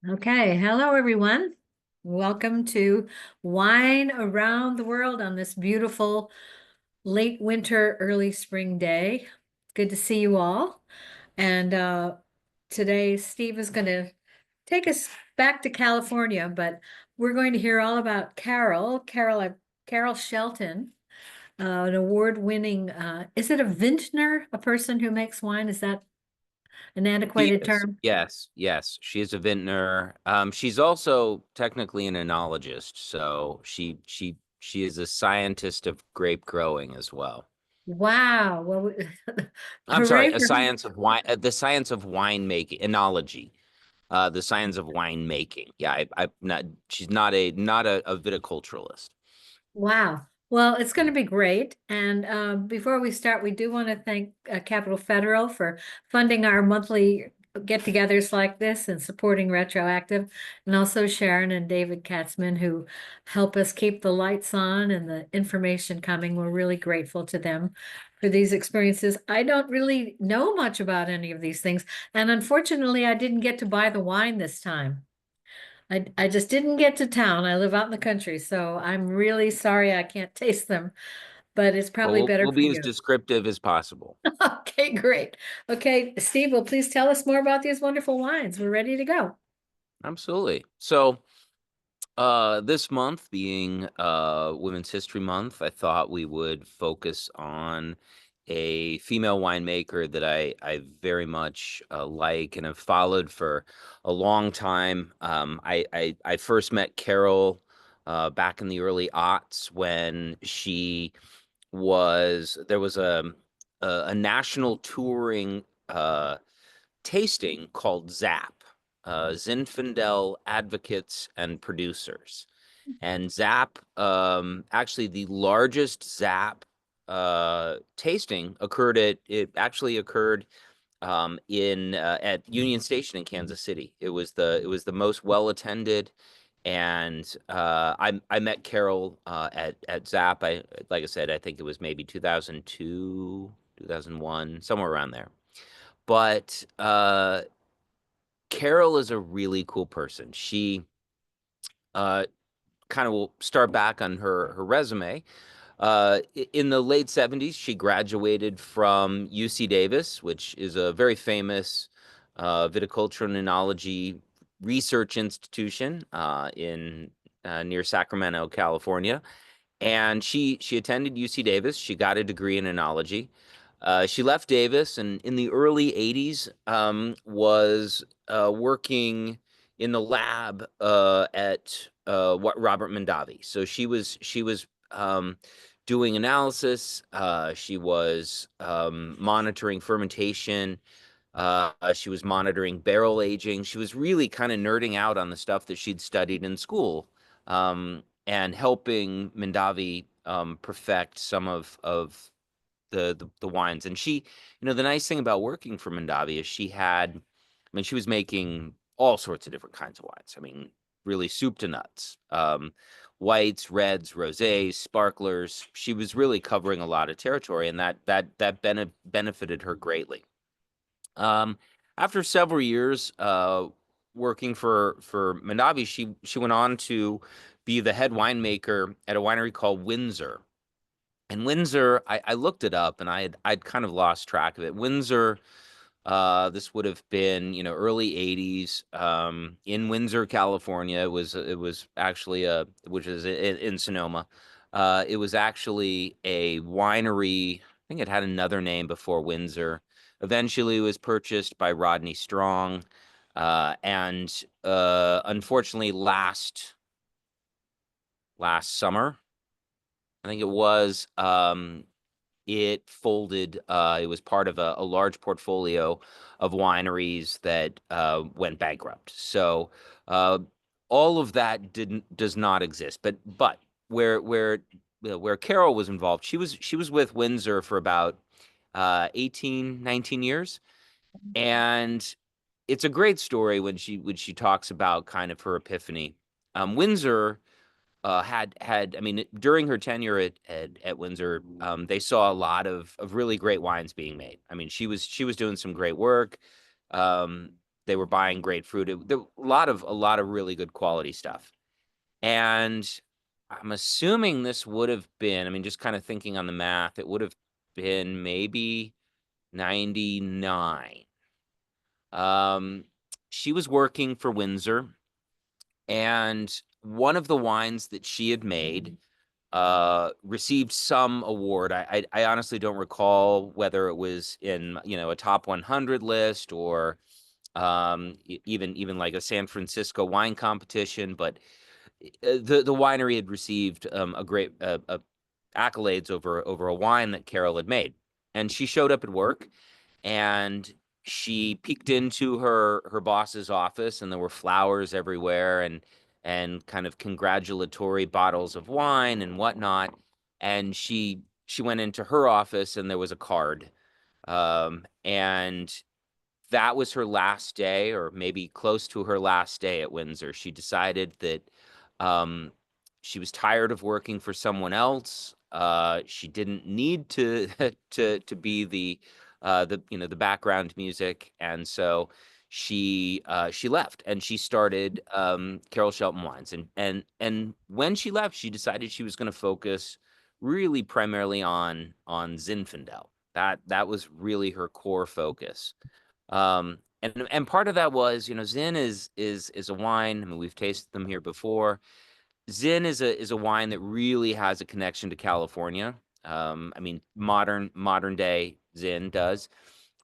Okay, hello everyone. Welcome to Wine Around the World on this beautiful late winter, early spring day. Good to see you all. And today Steve is going to take us back to California, but we're going to hear all about Carol Shelton, an award-winning, is it a vintner, a person who makes wine? Is that an She antiquated is. term? Yes. She is a vintner. She's also technically an enologist, so she is a scientist of grape growing as well. Wow. Well, I'm sorry, hooray a for science of wine, the science of winemaking, enology, the science of winemaking. Yeah, I'm not. She's not a viticulturalist. Wow. Well, it's going to be great. And before we start, we do want to thank Capital Federal for funding our monthly get-togethers like this and supporting Retroactive, and also Sharon and David Katzman who help us keep the lights on and the information coming. We're really grateful to them for these experiences. I don't really know much about any of these things, and unfortunately, I didn't get to buy the wine this time. I just didn't get to town. I live out in the country, so I'm really sorry I can't taste them, but it's Well, probably we'll better we'll for be as you. descriptive as possible. Okay, great. Okay, Steve, well, please tell us more about these wonderful wines. We're ready to go. Absolutely. So, this month being Women's History Month, I thought we would focus on a female winemaker that I very much like and have followed for a long time. I first met Carol back in the early aughts when there was a national touring tasting called ZAP, Zinfandel Advocates and Producers. And ZAP, actually the largest ZAP tasting occurred in at Union Station in Kansas City. It was the most well attended, and I met Carol at ZAP. I Like I said, I think it was maybe 2002, 2001, somewhere around there. But Carol is a really cool person. She uh, kind of will start back on her resume. In the late 70s, she graduated from UC Davis, which is a very famous viticulture and enology research institution in near Sacramento, California. And she attended UC Davis. She got a degree in enology. She left Davis and in the early 80s was working in the lab at Robert Mondavi. So she was doing analysis. She was monitoring fermentation. She was monitoring barrel aging. She was really kind of nerding out on the stuff that she'd studied in school, and helping Mondavi perfect some of the wines. And the nice thing about working for Mondavi is she was making all sorts of different kinds of wines. I mean, really soup to nuts. Whites, reds, rosés, sparklers. She was really covering a lot of territory, and that benefited her greatly. Um, After several years working for Mondavi, she went on to be the head winemaker at a winery called Windsor. And Windsor, I looked it up and I'd kind of lost track of it. Windsor, this would have been, early 80s, in Windsor, California. It was actually which is in Sonoma. It was actually a winery. I think it had another name before Windsor. Eventually, it was purchased by Rodney Strong, and unfortunately, last summer, I think it was. It folded. It was part of a large portfolio of wineries that went bankrupt. So uh, all of that does not exist. But where Carol was involved, she was with Windsor for about 18, 19 years, and it's a great story when she talks about kind of her epiphany. Windsor I mean, during her tenure at Windsor, they saw a lot of really great wines being made. I mean, she was doing some great work. Um, they were buying great fruit. There, a lot of really good quality stuff. And I'm assuming this would have been, I mean, just kind of thinking on the math, it would have been maybe 99. Um, she was working for Windsor, and one of the wines that she had made received some award. I honestly don't recall whether it was in, you know, a top 100 list or even like a San Francisco wine competition, but the winery had received a great accolades over a wine that Carol had made. And she showed up at work, and she peeked into her boss's office, and there were flowers everywhere, and kind of congratulatory bottles of wine and whatnot. And she went into her office, and there was a card. And that was her last day, or maybe close to her last day at Windsor. She decided that um, she was tired of working for someone else. She didn't need to to be the you know, the background music, and so she left, and she started Carol Shelton Wines. And when she left, she decided she was going to focus really primarily on Zinfandel. That was really her core focus. And part of that was, you know, Zin is a wine. I mean, we've tasted them here before. Zin is a wine that really has a connection to California. I mean, modern day Zin does.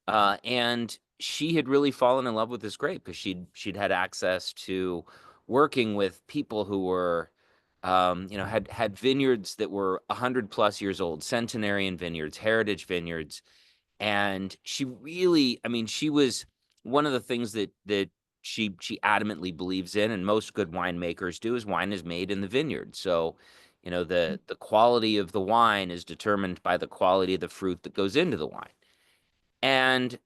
And she had really fallen in love with this grape because she'd had access to working with people who were, you know, had vineyards that were 100+ years old, centenarian vineyards, heritage vineyards. And she really, I mean, she was one of the things that she adamantly believes in, and most good winemakers do, is wine is made in the vineyard. So, you know, the quality of the wine is determined by the quality of the fruit that goes into the wine. And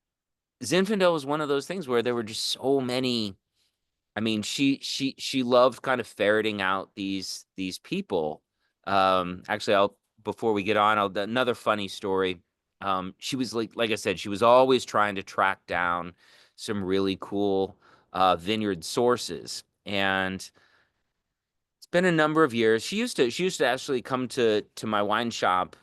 Zinfandel was one of those things where there were just so many. I mean, she loved kind of ferreting out these people. Actually, I'll before we get on, another funny story. She was like I said, she was always trying to track down some really cool vineyard sources, and it's been a number of years. She used to actually come to my wine shop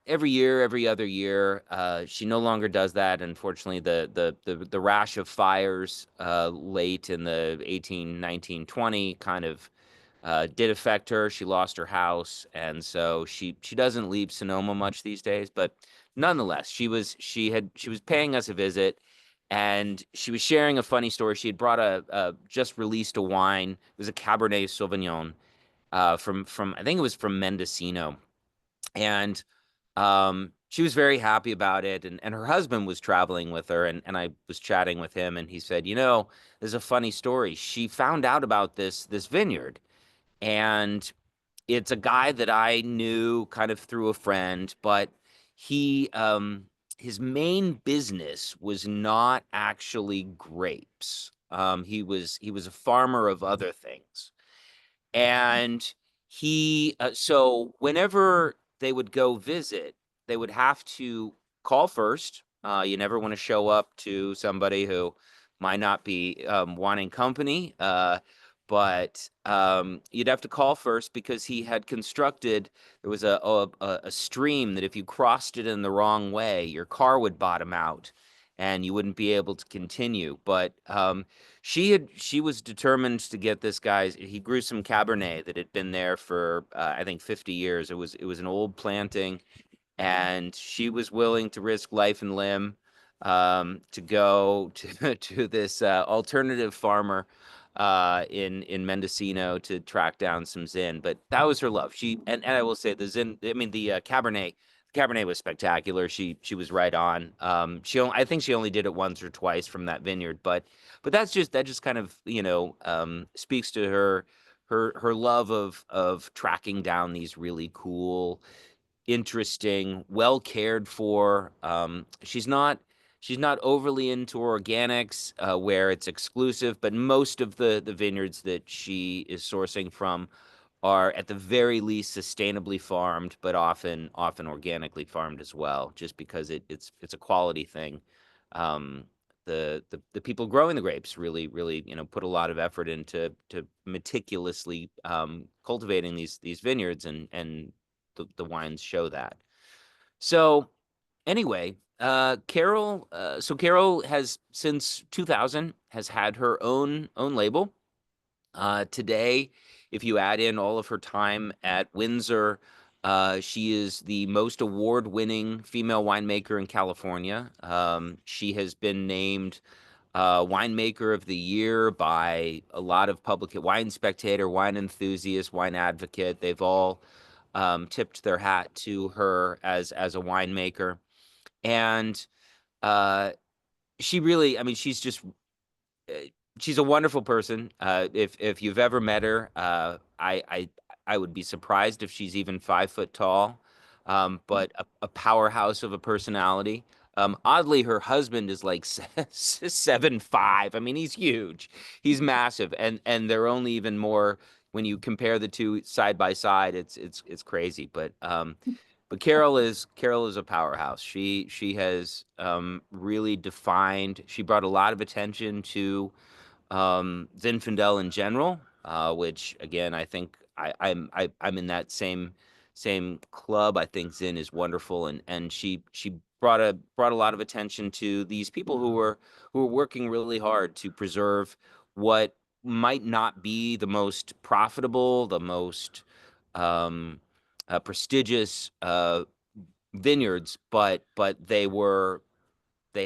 every year, every other year. She no longer does that. Unfortunately, the rash of fires late in the 18, 19, 20 kind of did affect her. She lost her house, and so she doesn't leave Sonoma much these days. But nonetheless, she was paying us a visit, and she was sharing a funny story. She had brought a just released a wine. It was a Cabernet Sauvignon from I think it was from Mendocino, and she was very happy about it. And her husband was traveling with her, and I was chatting with him, and he said, you know, there's a funny story. She found out about this vineyard, and it's a guy that I knew kind of through a friend, but he his main business was not actually grapes. He was a farmer of other things. And so whenever they would go visit, they would have to call first. You never want to show up to somebody who might not be wanting company. But you'd have to call first because he had constructed, there was a stream that if you crossed it in the wrong way, your car would bottom out and you wouldn't be able to continue. But she was determined to get this guy. He grew some Cabernet that had been there for I think 50 years. It was an old planting, and she was willing to risk life and limb to go to this alternative farmer in Mendocino to track down some Zin. But that was her love. And I will say the Zin. I mean the Cabernet. Cabernet was spectacular. She was right on. I think she only did it once or twice from that vineyard, but that just kind of, you know, speaks to her love of tracking down these really cool, interesting, well cared for. She's not overly into organics where it's exclusive, but most of the vineyards that she is sourcing from are at the very least sustainably farmed, but often organically farmed as well, just because it's a quality thing. Um, the people growing the grapes really put a lot of effort into to meticulously cultivating these vineyards, and the wines show that. So anyway, Carol has since 2000 has had her own label. Today, if you add in all of her time at Windsor, she is the most award-winning female winemaker in California. She has been named winemaker of the year by a lot of public Wine Spectator, Wine Enthusiast, Wine Advocate. They've all tipped their hat to her as a winemaker, and uh, she really, I mean, uh, she's a wonderful person. If you've ever met her, I would be surprised if she's even 5 foot tall. But a powerhouse of a personality. Oddly, her husband is like 7'5". I mean, he's huge. He's massive, and they're only even more when you compare the two side by side. It's crazy. But Carol is a powerhouse. She has really defined. She brought a lot of attention to Zinfandel in general, which again I think I'm in that same club. I think Zin is wonderful, and she brought a lot of attention to these people who were working really hard to preserve what might not be the most profitable, the most prestigious vineyards, but they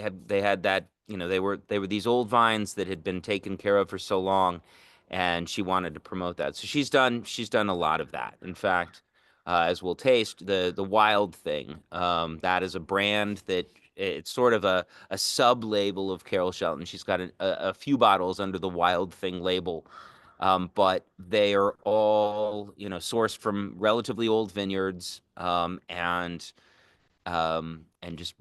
had that, they were these old vines that had been taken care of for so long, and she wanted to promote that. So she's done a lot of that. In fact, as we'll taste, the Wild Thing, that is a brand that it's sort of a sub label of Carol Shelton. She's got a few bottles under the Wild Thing label. But they are all, sourced from relatively old vineyards, and just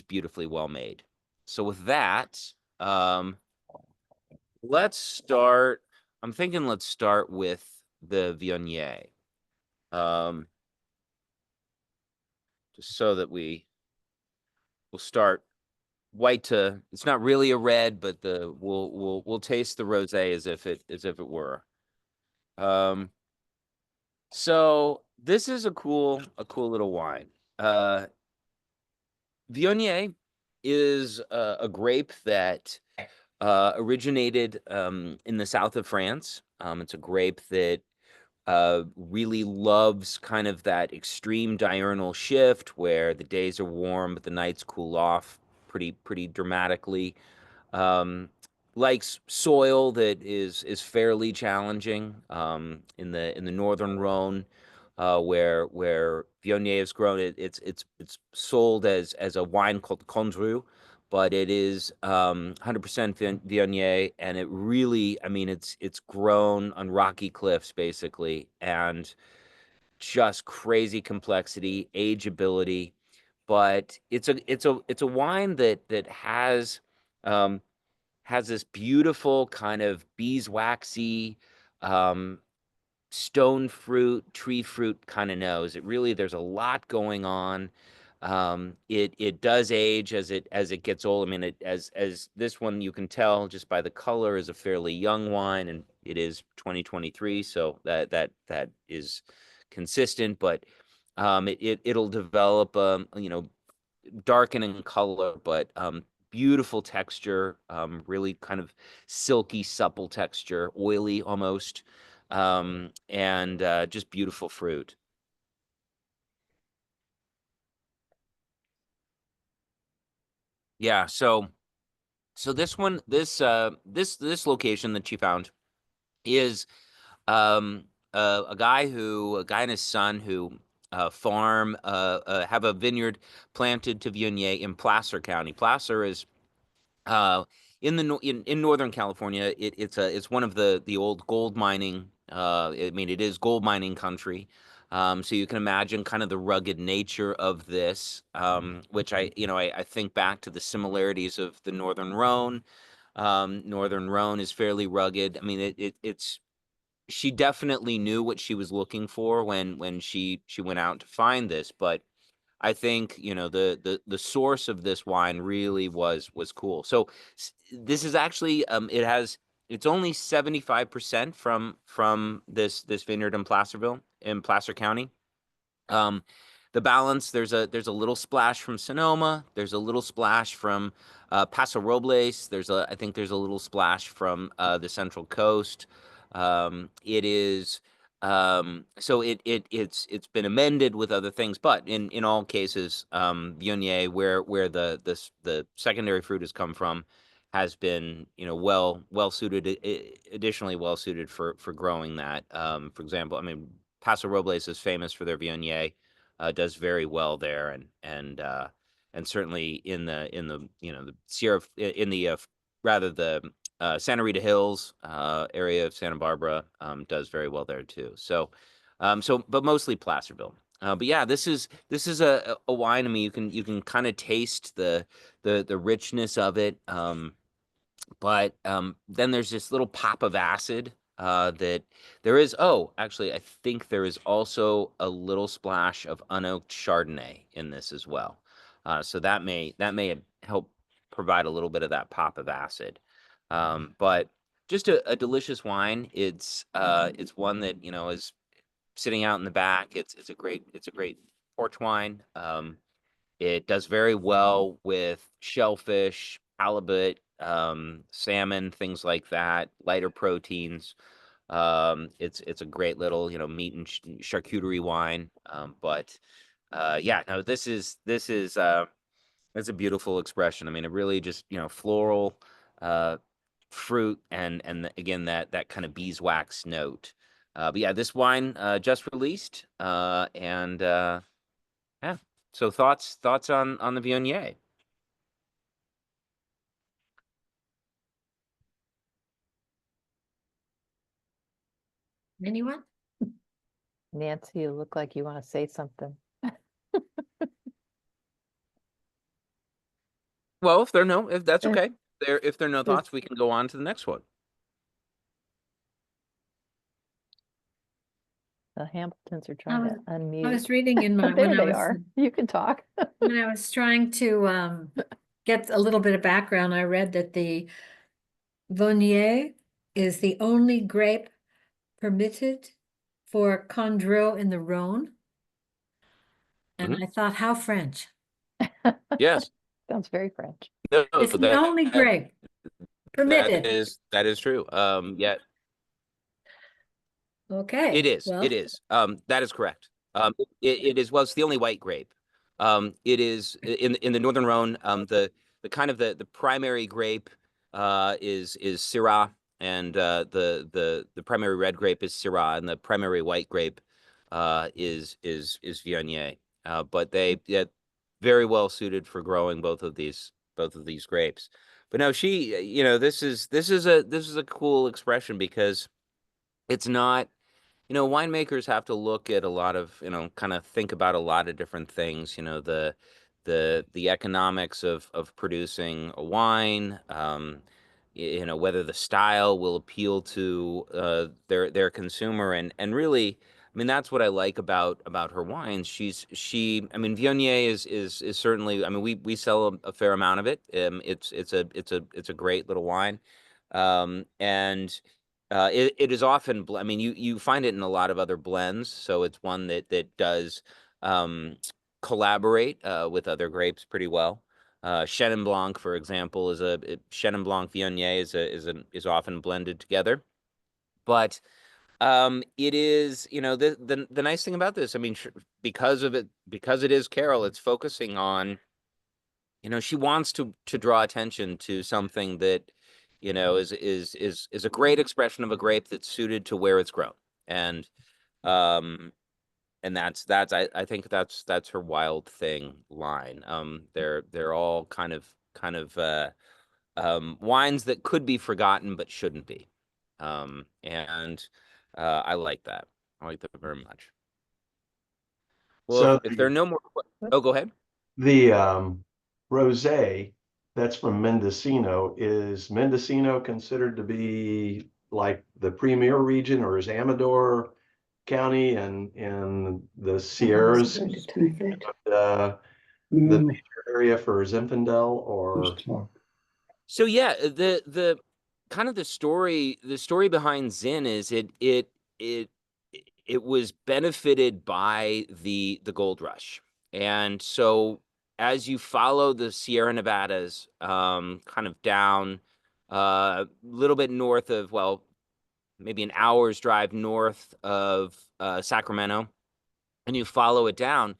beautifully well made. So with that, um, let's start. I'm thinking let's start with the Viognier, um, just so that we'll start white to. It's not really a red, but we'll taste the rosé as if it were. Um, so this is a cool little wine. Uh, Viognier is a grape that originated in the south of France. It's a grape that really loves kind of that extreme diurnal shift where the days are warm but the nights cool off pretty dramatically. Um, Likes soil that is fairly challenging in the northern Rhone, where Viognier is grown. It's sold as a wine called Condrieu, but it is 100% Viognier, and it really, I mean, it's grown on rocky cliffs basically, and just crazy complexity, ageability. But it's a wine that um, has this beautiful kind of beeswaxy, um, stone fruit, tree fruit kind of nose. There's a lot going on. It does age as it gets old. I mean, as this one you can tell just by the color is a fairly young wine, and it is 2023, so that is consistent. But it'll develop darken in color, but beautiful texture, really kind of silky, supple texture, oily almost, and just beautiful fruit. Yeah, so this location that she found is a guy and his son who have a vineyard planted to Viognier in Placer County. Placer is Uh, in Northern California. It's one of the old gold mining. I mean, it is gold mining country. So you can imagine kind of the rugged nature of this, which I think back to the similarities of the Northern Rhone. Northern Rhone is fairly rugged. I mean, it's she definitely knew what she was looking for when she went out to find this, but I think, you know, the source of this wine really was cool. So this is actually it's only 75% from this vineyard in Placerville, in Placer County. Um, the balance, there's a little splash from Sonoma. There's a little splash from Paso Robles. I think there's a little splash from the Central Coast. It is so it's been amended with other things, but in all cases, Viognier, where the secondary fruit has come from, has been, you know, well suited, additionally well suited for growing that. For example, I mean, Paso Robles is famous for their Viognier, does very well there, and certainly in the you know the Sierra in the rather the Santa Rita Hills area of Santa Barbara, does very well there too. So but mostly Placerville. But yeah, this is a wine. I mean, you can kind of taste the richness of it. But then there's this little pop of acid that there is. Oh, actually, I think there is also a little splash of unoaked Chardonnay in this as well. So that may help provide a little bit of that pop of acid. But just a delicious wine. It's one that, you know, is sitting out in the back. It's a great porch wine. It does very well with shellfish, halibut, salmon, things like that, lighter proteins. It's a great little, you know, meat and charcuterie wine. But yeah, no, it's a beautiful expression. I mean, it really just, you know, floral, uh, fruit, and again that kind of beeswax note. But yeah, this wine just released, and yeah. So thoughts on the Viognier? Anyone? Nancy, you look like you want to say something. Well, if that's Eh, okay. If there are no There's thoughts, we can go on to the next one. the Hamiltons are I trying was, to I unmute. was reading in my, There they are. You can talk. when I was trying to get a little bit of background, I read that the Viognier is the only grape permitted for Condrieu in the Rhone. And Mhm. I thought, how French. Yes. Sounds very French. No, It's the only grape that permitted. is true. Yeah, it Okay, is. well, It is. That is correct. It is. Well, it's the only white grape. It is in the Northern Rhone. The kind of the primary grape is Syrah, and the primary red grape is Syrah, and the primary white grape is Viognier. But they yeah, very well suited for growing both of these grapes. But no, you know, this is a cool expression because it's not, you know, winemakers have to look at a lot of, you know, kind of think about a lot of different things, you know, the economics of producing a wine, you know, whether the style will appeal to their consumer, and really, I mean, that's what I like about her wines. I mean, Viognier is certainly, I mean, we sell a fair amount of it. It's a great little wine. And it is often, I mean, you find it in a lot of other blends, so it's one that does um, collaborate with other grapes pretty well. Chenin Blanc, for example, Chenin Blanc Viognier is often blended together. But it is, you know, the nice thing about this, I mean, because it is Carol, it's focusing on, you know, she wants to draw attention to something that, you know, is a great expression of a grape that's suited to where it's grown. And um I think that's her Wild Thing line. They're all kind of wines that could be forgotten but shouldn't be. And I like that. I like that very much. Well, So if there are no more oh, go ahead. the rosé that's from Mendocino, is Mendocino considered to be like the premier region, or is Amador County and in the Sierras, the No, major area for Zinfandel, or just talk. So yeah, the kind of the story behind Zinn is it it was benefited by the gold rush. And so as you follow the Sierra Nevadas, kind of down a little bit north of, well, maybe an hour's drive north of Sacramento, and you follow it down,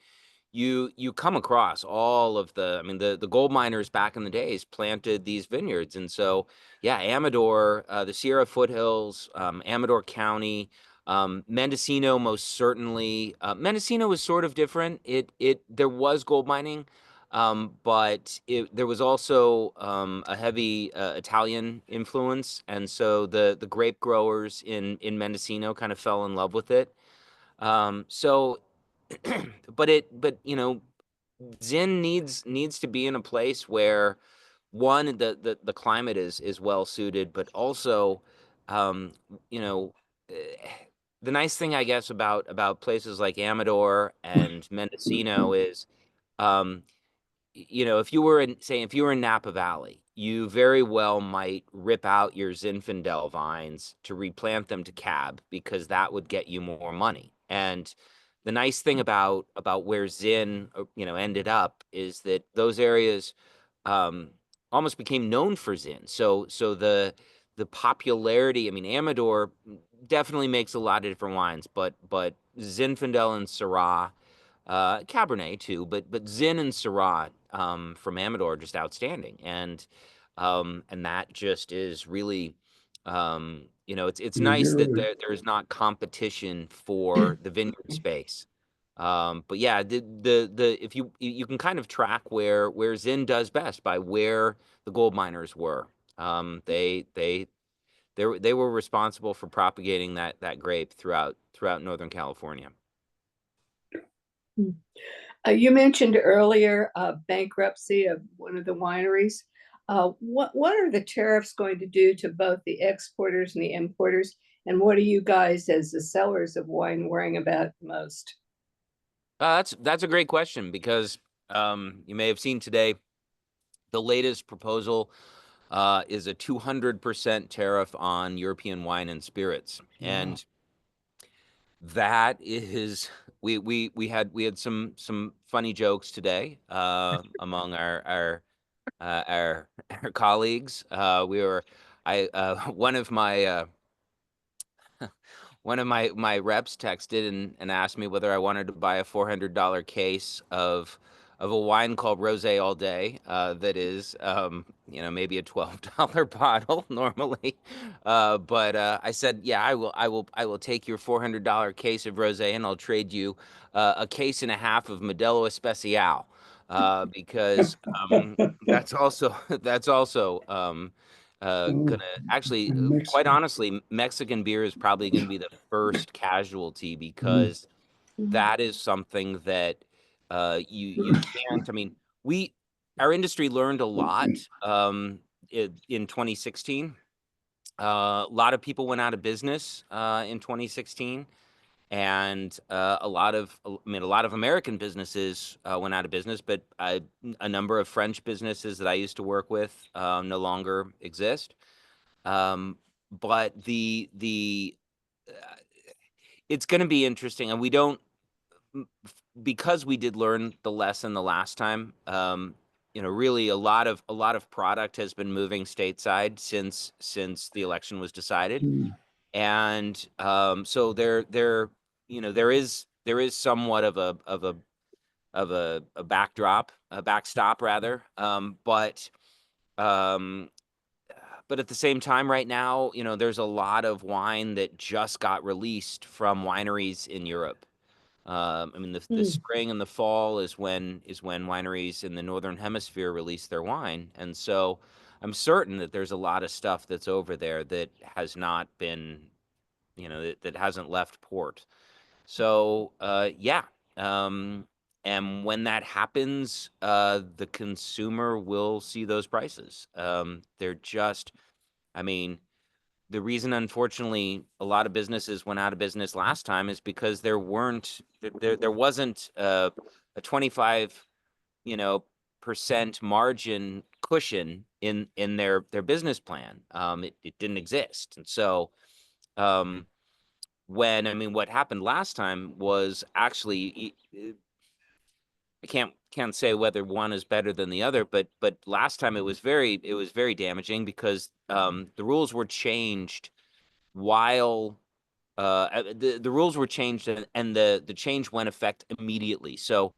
you come across all of the, I mean, the gold miners back in the days planted these vineyards. And so yeah, Amador, the Sierra foothills, Amador County, Mendocino, most certainly. Mendocino was sort of different. There was gold mining, but there was also a heavy Italian influence, and so the grape growers in Mendocino kind of fell in love with it. So but you know, Zinn needs to be in a place where, one, the climate is well suited, but also, um, you know, eh, the nice thing, I guess, about places like Amador and Mendocino is, um, you know, if you were in Napa Valley, you very well might rip out your Zinfandel vines to replant them to cab, because that would get you more money. And the nice thing about where Zinn, you know, ended up is that those areas um, almost became known for Zinn. So the popularity, I mean, Amador definitely makes a lot of different wines, but Zinfandel and Syrah, Cabernet too, but Zinn and Syrah from Amador are just outstanding. And that just is really, you know, it's nice that there's not competition for the vineyard space. But yeah, the if you can kind of track where Zinn does best by where the gold miners were. They were responsible for propagating that grape throughout Northern California. You mentioned earlier bankruptcy of one of the wineries. What are the tariffs going to do to both the exporters and the importers? And what are you guys, as the sellers of wine, worrying about most? That's a great question, because you may have seen today the latest proposal is a 200% tariff on European wine and spirits. Wow. And that is, we had some funny jokes today among our colleagues. We were I one of my one of my reps texted and asked me whether I wanted to buy a $400 case of a wine called Rosé All Day, that is, you know, maybe a $12 bottle normally. But I said, yeah, I will take your $400 case of rosé, and I'll trade you a case and a half of Modelo Especial, because that's also gonna actually, and quite Mexican. honestly, Mexican beer is probably gonna be the first casualty, because that is something that you can't. I mean, our industry learned a lot in 2016. A lot of people went out of business in 2016, and a lot of American businesses went out of business, but a number of French businesses that I used to work with no longer exist. But uh, it's going to be interesting, and we don't, because we did learn the lesson the last time. You know, really, a lot of product has been moving stateside since the election was decided. Mm. And so there you know, there is somewhat of a backdrop, a backstop rather. Um, but at the same time, right now, you know, there's a lot of wine that just got released from wineries in Europe. I mean, the spring and the fall is when wineries in the Northern Hemisphere release their wine. And so I'm certain that there's a lot of stuff that's over there that has not been, you know, that hasn't left port. So yeah. And when that happens, the consumer will see those prices. They're just, I mean, the reason, unfortunately, a lot of businesses went out of business last time is because there wasn't a 25, percent margin cushion in their business plan. It didn't exist. And so, what happened last time was actually, I can't say whether one is better than the other, but last time it was very damaging because the rules were changed while the rules were changed, and the change went effect immediately. So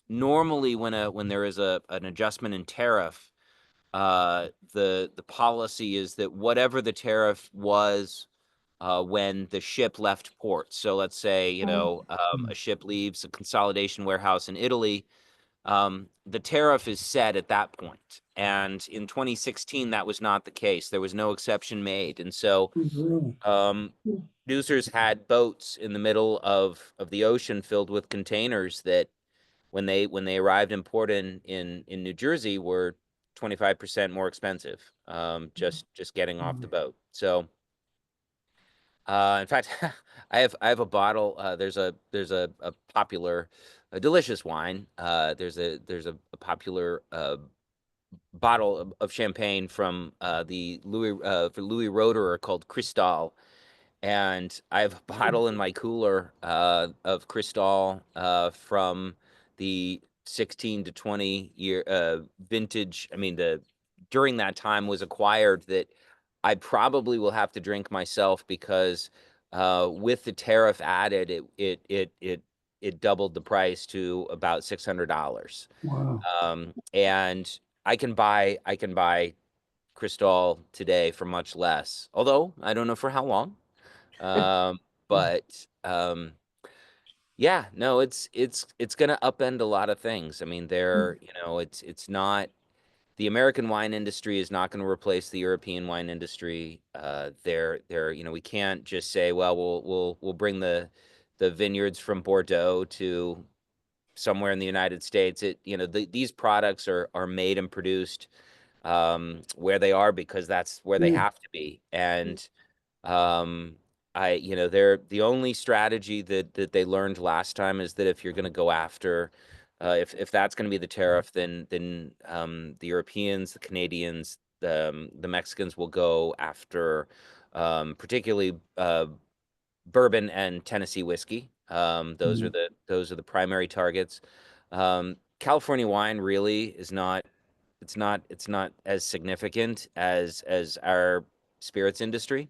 normally when there is an adjustment in tariff, the policy is that whatever the tariff was when the ship left port. So let's say, a ship leaves a consolidation warehouse in Italy, the tariff is set at that point. And in 2016, that was not the case. There was no exception made. And so producers had boats in the middle of the ocean filled with containers that when they arrived in port in New Jersey were 25% more expensive, just getting off the boat. So in fact, I have a bottle. There's a popular, a delicious wine. There's a popular bottle of champagne from the Louis Roederer called Cristal, and I have a bottle in my cooler of Cristal from the 16 to 20 year vintage. I mean, during that time was acquired that I probably will have to drink myself because with the tariff added, it doubled the price to about $600. Wow. And I can buy Cristal today for much less, although I don't know for how long. But yeah, no, it's gonna upend a lot of things. I mean, it's not, the American wine industry is not going to replace the European wine industry. We can't just say, well, we'll bring the vineyards from Bordeaux to somewhere in the United States. These products are made and produced where they are because that's where they have to be. And they're the only strategy that they learned last time is that if you're going to go after, if that's going to be the tariff, then the Europeans, the Canadians, the Mexicans will go after, particularly bourbon and Tennessee whiskey. Those are the primary targets. California wine really is not. It's not as significant as our spirits industry.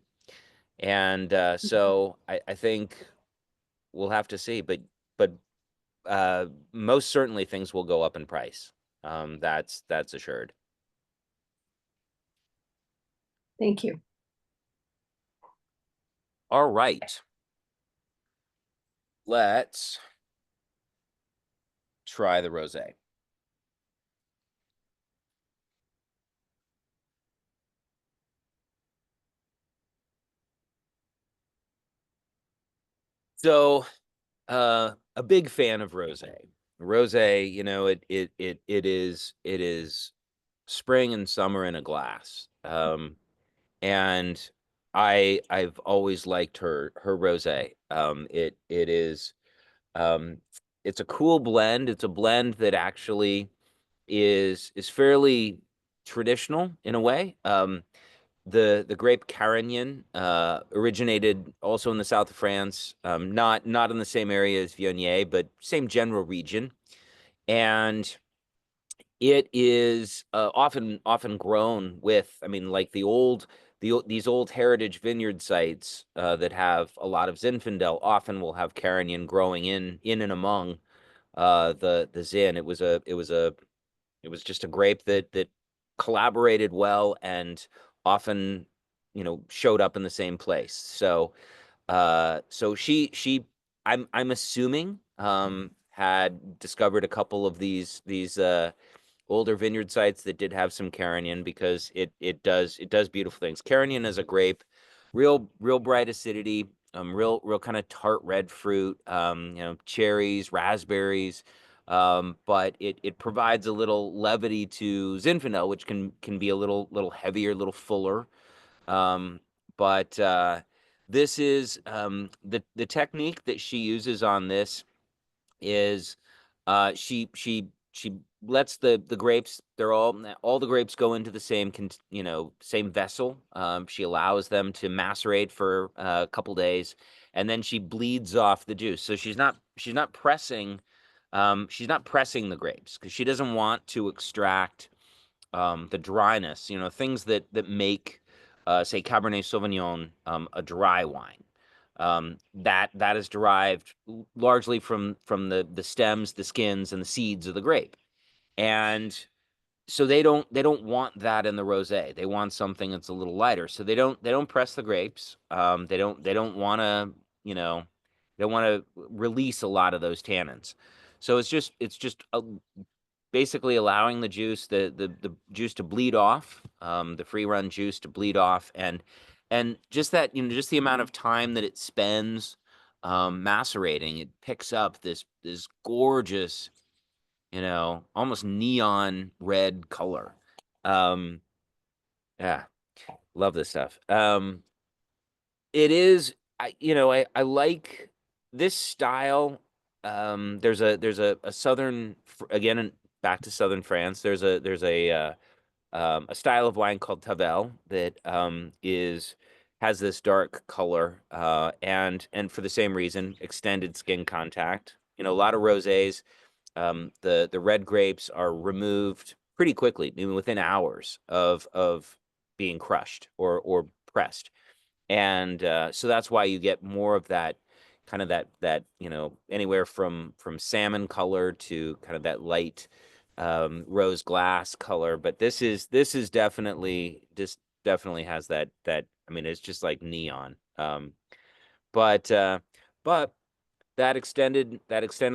And so I think we'll have to see, but most certainly things will go up in price. That's assured. Thank you. All right. Let's try the rosé. So, a big fan of rosé. Rosé, it is spring and summer in a glass. And I've always liked her rosé. It's a cool blend. It's a blend that actually is fairly traditional in a way. The grape Carignan originated also in the south of France, not in the same area as Viognier, but same general region. And it is often grown with, like these old heritage vineyard sites that have a lot of Zinfandel often will have Carignan growing in and among the Zin. It was just a grape that collaborated well and often, showed up in the same place. So she I'm assuming had discovered a couple of these older vineyard sites that did have some Carignan because it does beautiful things. Carignan is a grape, real bright acidity, real kind of tart red fruit, cherries, raspberries. But it provides a little levity to Zinfandel, which can be a little heavier, a little fuller. but this is the technique that she uses on this is she lets the grapes, all the grapes go into the same same vessel. She allows them to macerate for a couple days, and then she bleeds off the juice. So she's not pressing the grapes, because she doesn't want to extract the dryness, things that make say Cabernet Sauvignon a dry wine. That is derived largely from the stems, the skins, and the seeds of the grape. And so they don't want that in the rosé. They want something that's a little lighter. So they don't press the grapes. They don't want to, they want to release a lot of those tannins. So it's just basically allowing the juice, the juice to bleed off, the free run juice to bleed off, and just that, just the amount of time that it spends macerating, it picks up this gorgeous, almost neon red color. Yeah, love this stuff. It is, I like this style. There's a southern, again, back to southern France. There's a style of wine called Tavel that has this dark color, and for the same reason, extended skin contact. A lot of rosés, the red grapes are removed pretty quickly, even within hours of being crushed or pressed, and so that's why you get more of that kind of that anywhere from salmon color to kind of that light rose glass color. But this is definitely has that I mean, it's just like neon. But that extended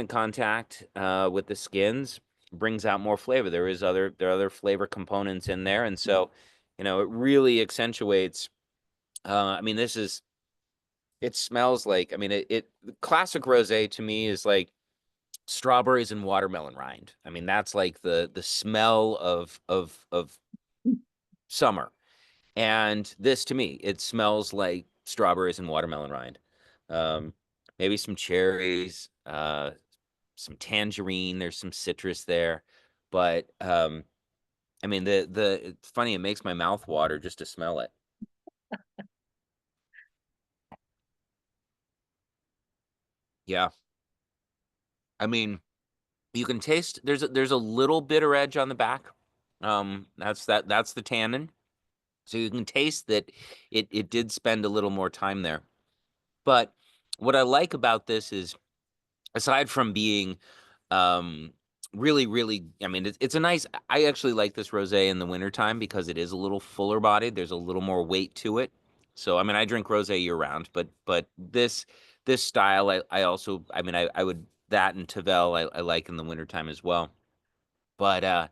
contact with the skins brings out more flavor. There are other flavor components in there, and so it really accentuates. I mean, it smells like, I mean, classic rosé to me is like strawberries and watermelon rind. I mean, that's like the smell of summer. And this, to me, it smells like strawberries and watermelon rind. Maybe some cherries, some tangerine, there's some citrus there. But I mean, it's funny, it makes my mouth water just to smell it. Yeah. I mean, you can taste there's a little bitter edge on the back. That's the tannin. So you can taste that it did spend a little more time there. But what I like about this is, aside from being really, really, I mean, it's a nice, I actually like this rosé in the wintertime because it is a little fuller bodied. There's a little more weight to it. So, I mean, I drink rosé year round, but this style, I also, I mean, I would, that and Tavel, I like in the wintertime as well. But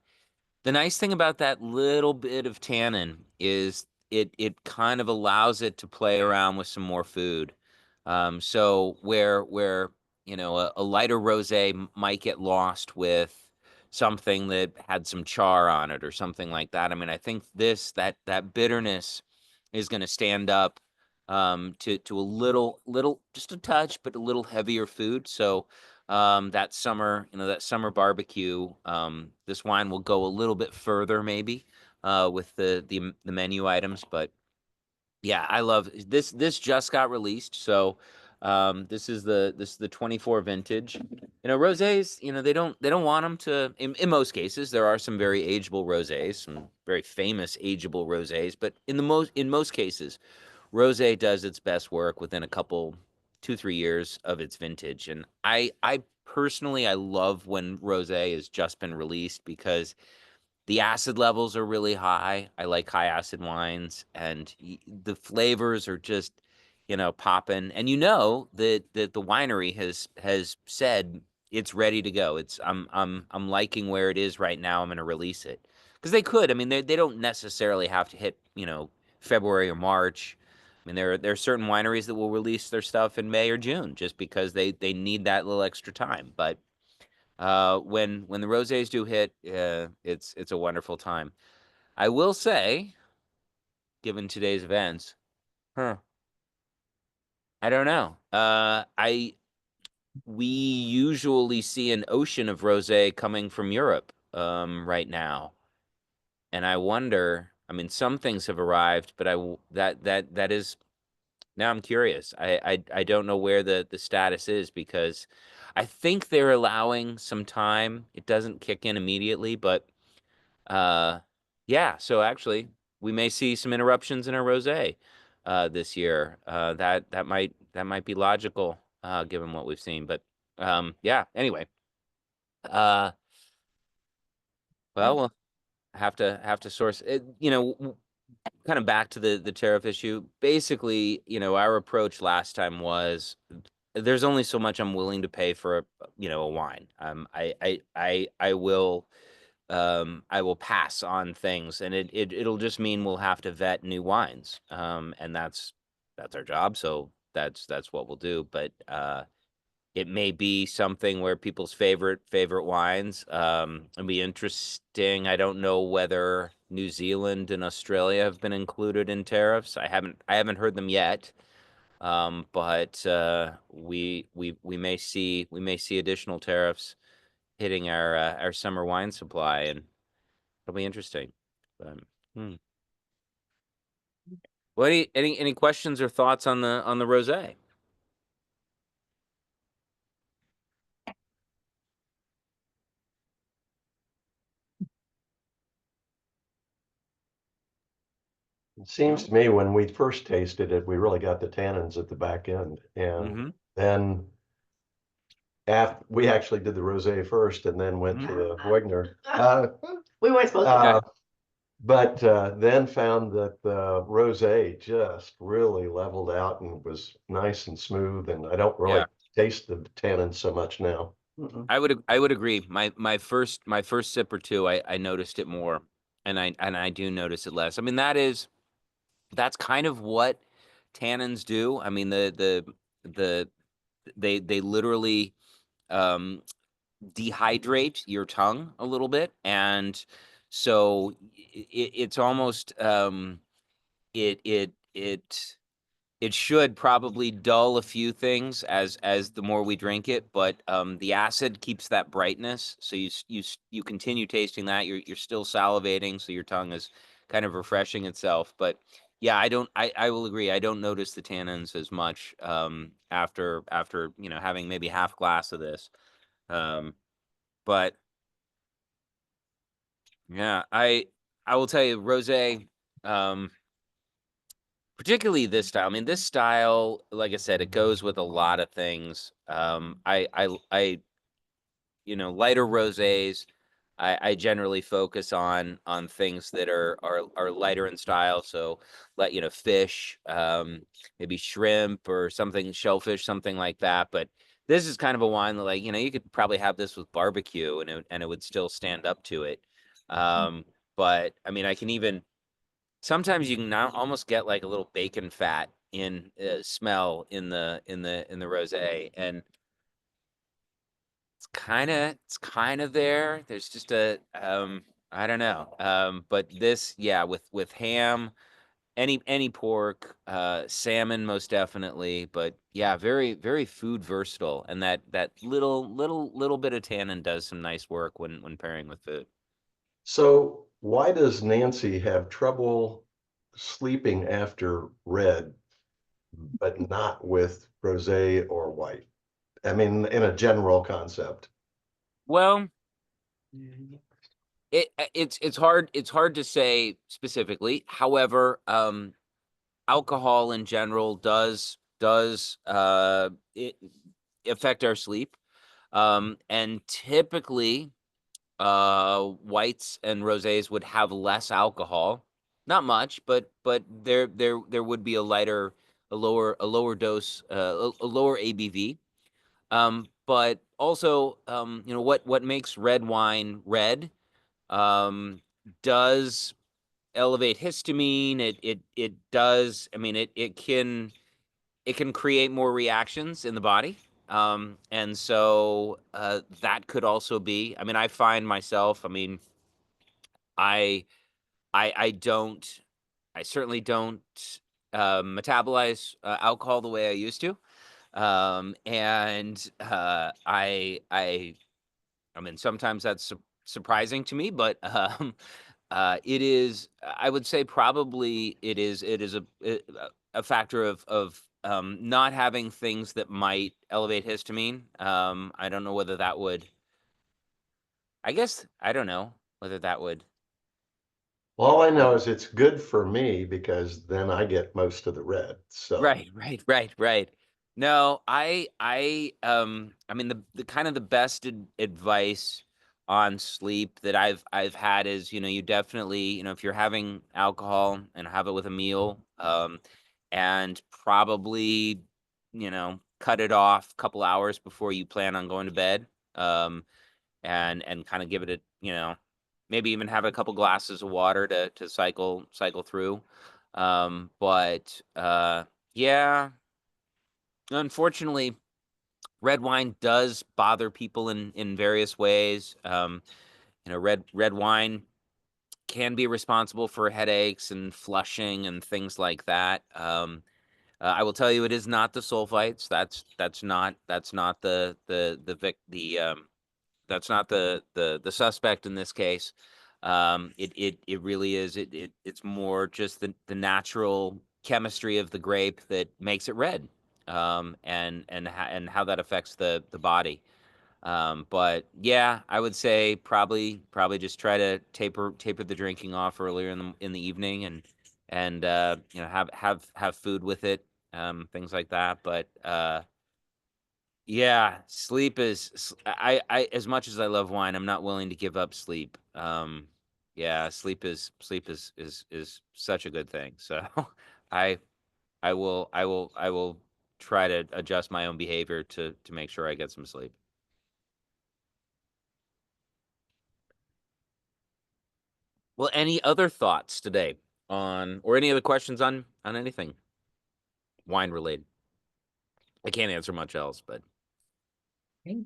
the nice thing about that little bit of tannin is it kind of allows it to play around with some more food. So where a lighter rosé might get lost with something that had some char on it or something like that. I mean, I think that bitterness is going to stand up to a little, just a touch, but a little heavier food. So that summer barbecue, this wine will go a little bit further maybe with the menu items. But yeah, I love this. This just got released, so this is the 24 vintage. Rosés, they don't want them to. In most cases, there are some very ageable rosés, some very famous ageable rosés, but in most cases, rosé does its best work within a couple, 2-3 years of its vintage. And I personally, I love when rosé has just been released because the acid levels are really high. I like high acid wines, and the flavors are just, popping. And that the winery has said it's ready to go. I'm liking where it is right now. I'm going to release it because they could. I mean, they don't necessarily have to hit, February or March. I mean, there are certain wineries that will release their stuff in May or June just because they need that little extra time. But when the rosés do hit, it's a wonderful time. I will say, given today's events, Huh. I don't know. We usually see an ocean of rosé coming from Europe right now. And I wonder, I mean, some things have arrived, but that is now I'm curious. I don't know where the status is because I think they're allowing some time. It doesn't kick in immediately, but yeah, so actually we may see some interruptions in our rosé this year. That might be logical given what we've seen. But yeah, anyway. Uh well, we'll have to source it, kind of back to the tariff issue. Basically, our approach last time was there's only so much I'm willing to pay for a wine. I will pass on things, and it'll just mean we'll have to vet new wines. And that's our job. So that's what we'll do. But it may be something where people's favorite wines. It'll be interesting. I don't know whether New Zealand and Australia have been included in tariffs. I haven't heard them yet. But we may see additional tariffs hitting our summer wine supply, and it'll be interesting. But, Well, any questions or thoughts on the rosé? It seems to me when we first tasted it, we really got the tannins at the back end. And Mm-hmm. then after we actually did the rosé first and then went to the Wigner. We weren't supposed to. But then found that the rosé just really leveled out and was nice and smooth. And I don't really Yeah. taste the tannins so much now. I would agree. My first sip or two, I noticed it more, and I do notice it less. I mean, that's kind of what tannins do. I mean, they literally dehydrate your tongue a little bit, and so it's almost it should probably dull a few things as the more we drink it, but the acid keeps that brightness, so you continue tasting that. You're still salivating, so your tongue is kind of refreshing itself. But yeah, I will agree. I don't notice the tannins as much after having maybe half glass of this. But yeah, I will tell you, rosé, particularly this style. I mean, this style, like I said, it goes with a lot of things. Lighter rosés, I generally focus on things that are lighter in style. So fish, maybe shrimp or something, shellfish, something like that. But this is kind of a wine that, you could probably have this with barbecue and it would still stand up to it. But I mean, sometimes you can now almost get like a little bacon fat in smell in the rosé, and it's kind of there. There's just I don't know. But this, yeah, with ham, any pork, salmon most definitely, but yeah, very very food versatile, and that little bit of tannin does some nice work when pairing with food. So why does Nancy have trouble sleeping after red, but not with rosé or white? I mean, in a general concept. Well, it's hard to say specifically. However, alcohol in general does affect our sleep. And typically whites and rosés would have less alcohol. Not much, but there would be a lower dose, a lower ABV. But also, what makes red wine red does elevate histamine. It does. I mean, it can create more reactions in the body. And so that could also be. I mean, I find myself. I mean, I I don't. I certainly don't metabolize alcohol the way I used to. And I mean, sometimes that's surprising to me, but it is. I would say probably it is. It is a factor of not having things that might elevate histamine. I don't know whether that would. I guess I don't know whether that would. All I know is it's good for me because then I get most of the red. So Right. No, I mean the kind of the best advice on sleep that I've had is, you definitely, if you're having alcohol and have it with a meal, and probably, cut it off a couple hours before you plan on going to bed. And kind of give it a, maybe even have a couple glasses of water to cycle through. But yeah, unfortunately, red wine does bother people in various ways. Red wine can be responsible for headaches and flushing and things like that. I will tell you, it is not the sulfites. That's not that's not the suspect in this case. It really is. It's more just the natural chemistry of the grape that makes it red, and how that affects the body. But yeah, I would say probably just try to taper the drinking off earlier in the evening, and have food with it, things like that. But yeah, sleep I as much as I love wine, I'm not willing to give up sleep. Yeah, sleep is such a good thing. So I I will try to adjust my own behavior to make sure I get some sleep. Well, any other thoughts today or any other questions on anything wine related? I can't answer much else, but Okay.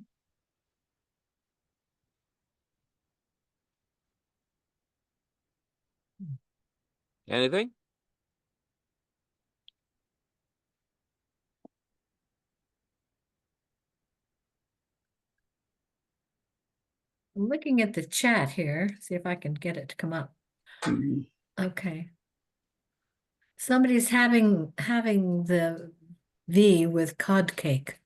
anything? I'm looking at the chat here, see if I can get it to come up. Okay. Somebody's having the V with cod cake.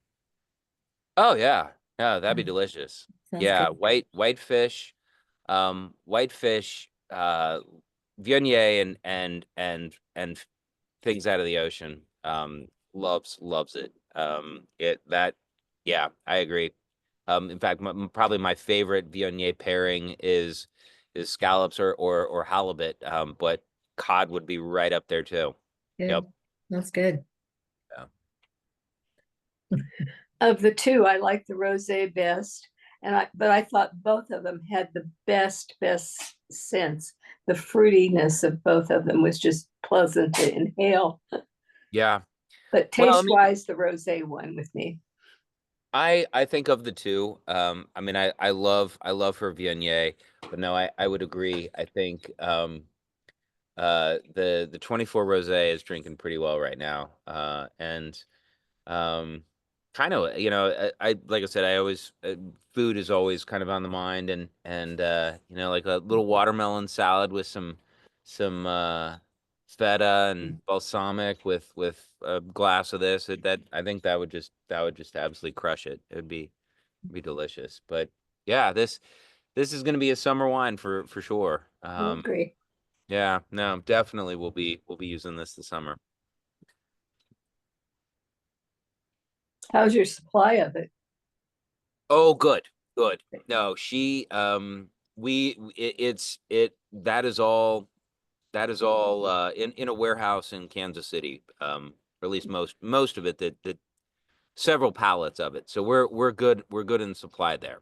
Oh yeah. Yeah, that'd be Mm. delicious. Sounds Yeah, good. whitefish, whitefish, Viognier and things out of the ocean. Loves it. Yeah, I agree. In fact, probably my favorite Viognier pairing is scallops or halibut. But cod would be right up there too. Yep. Good. That's good. Yeah. Of the two, I like the rosé best, but I thought both of them had the best sense. The fruitiness of both of them was just pleasant to inhale. Yeah. But Well, I taste mean, wise, the rosé won with me. I think of the two. I mean, I love her Viognier, but no, I would agree. I think the 24 Rosé is drinking pretty well right now. And kind of, I like I said, I always food is always kind of on the mind, and like a little watermelon salad with some feta and balsamic with a glass of this. That I think that would just absolutely crush it. It would be delicious. But yeah, this is going to be a summer wine for sure. I agree. Yeah, no, definitely we'll be using this summer. How's your supply of it? Oh, good. No, that is all in a warehouse in Kansas City. Or at least most of it, that several pallets of it. So we're good in supply there.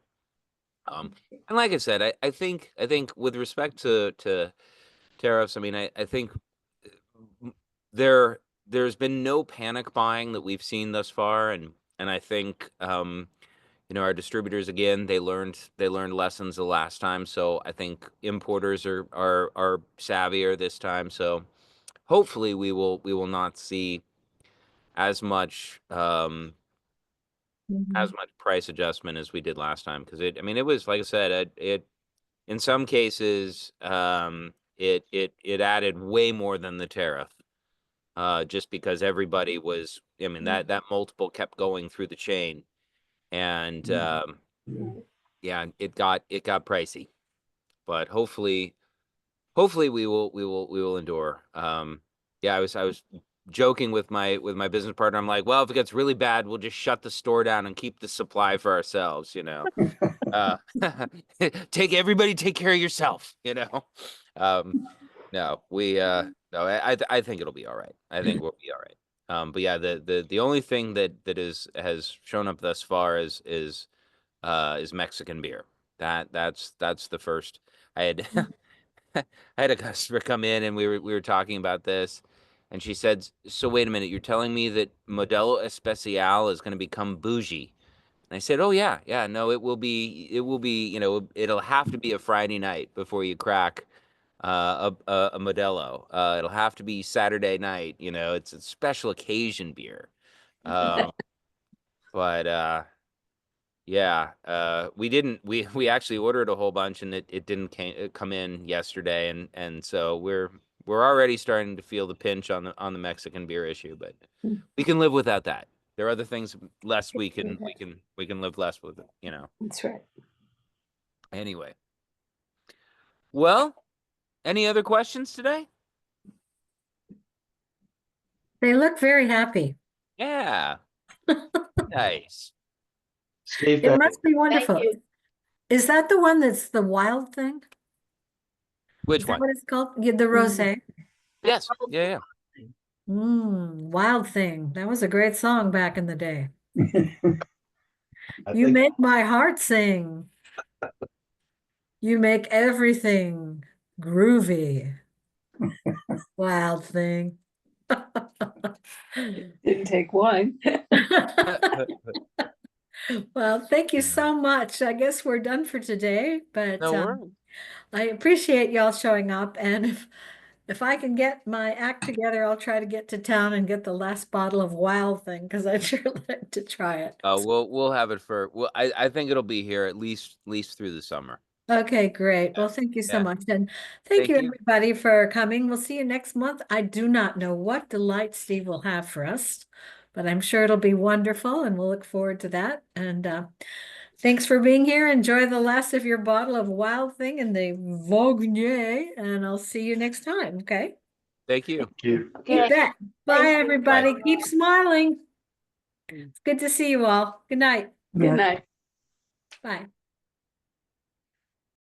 And like I said, I think with respect to tariffs, I mean, I think there's been no panic buying that we've seen thus far, and I think our distributors, again, they learned lessons the last time, so I think importers are savvier this time. So hopefully we will not see as much Mhm. as much price adjustment as we did last time, because it was, like I said, it in some cases it added way more than the tariff, just because everybody was, that multiple kept going through the chain, and yeah, it got pricey, but hopefully we will endure. Yeah, I was joking with my business partner. I'm like, well, if it gets really bad, we'll just shut the store down and keep the supply for ourselves, uh take care of yourself, no, no, I think it'll be all right. I think we'll be all right. But yeah, the only thing that has shown up thus far is Mexican beer. That's the first. I had I had a customer come in, and we were talking about this, and she said, "So wait a minute, you're telling me that Modelo Especial is going to become bougie?" And I said, "Oh yeah, yeah, no, it will be, it'll have to be a Friday night before you crack a Modelo. It'll have to be Saturday night, it's a special occasion beer." Um, but yeah, we actually ordered a whole bunch, and it didn't come in yesterday, and so we're already starting to feel the pinch on the Mexican beer issue, but we can live without that. There are other things less we can live less with, That's right. Anyway. Well, any other questions today? They look very happy. Yeah. Nice. Steve, It must be Thank wonderful. you. Is that the one that's the wild thing? Which Is that one? what it's called? Yeah, the rosé. Yes. Yeah, yeah. Wild Thing. That was a great song back in the day. I You think make my heart sing. You make everything groovy. Wild Thing. Didn't take one. Well, thank you so much. I guess we're done for today, but No worries. I appreciate y'all showing up. And if I can get my act together, I'll try to get to town and get the last bottle of Wild Thing because I'd sure like to try it. We'll have it I think it'll be here at least through the summer. Okay, great. Well, thank you so Yeah. much. And thank you, Thank you. everybody, for coming. We'll see you next month. I do not know what delight Steve will have for us, but I'm sure it'll be wonderful, and we'll look forward to that. And thanks for being here. Enjoy the last of your bottle of Wild Thing in the Vognier, and I'll see you next time. Okay? Thank you. you. You Okay. bet. Bye, Thank you. everybody. Keep smiling. It's good to see you all. Good night. Good night. Bye.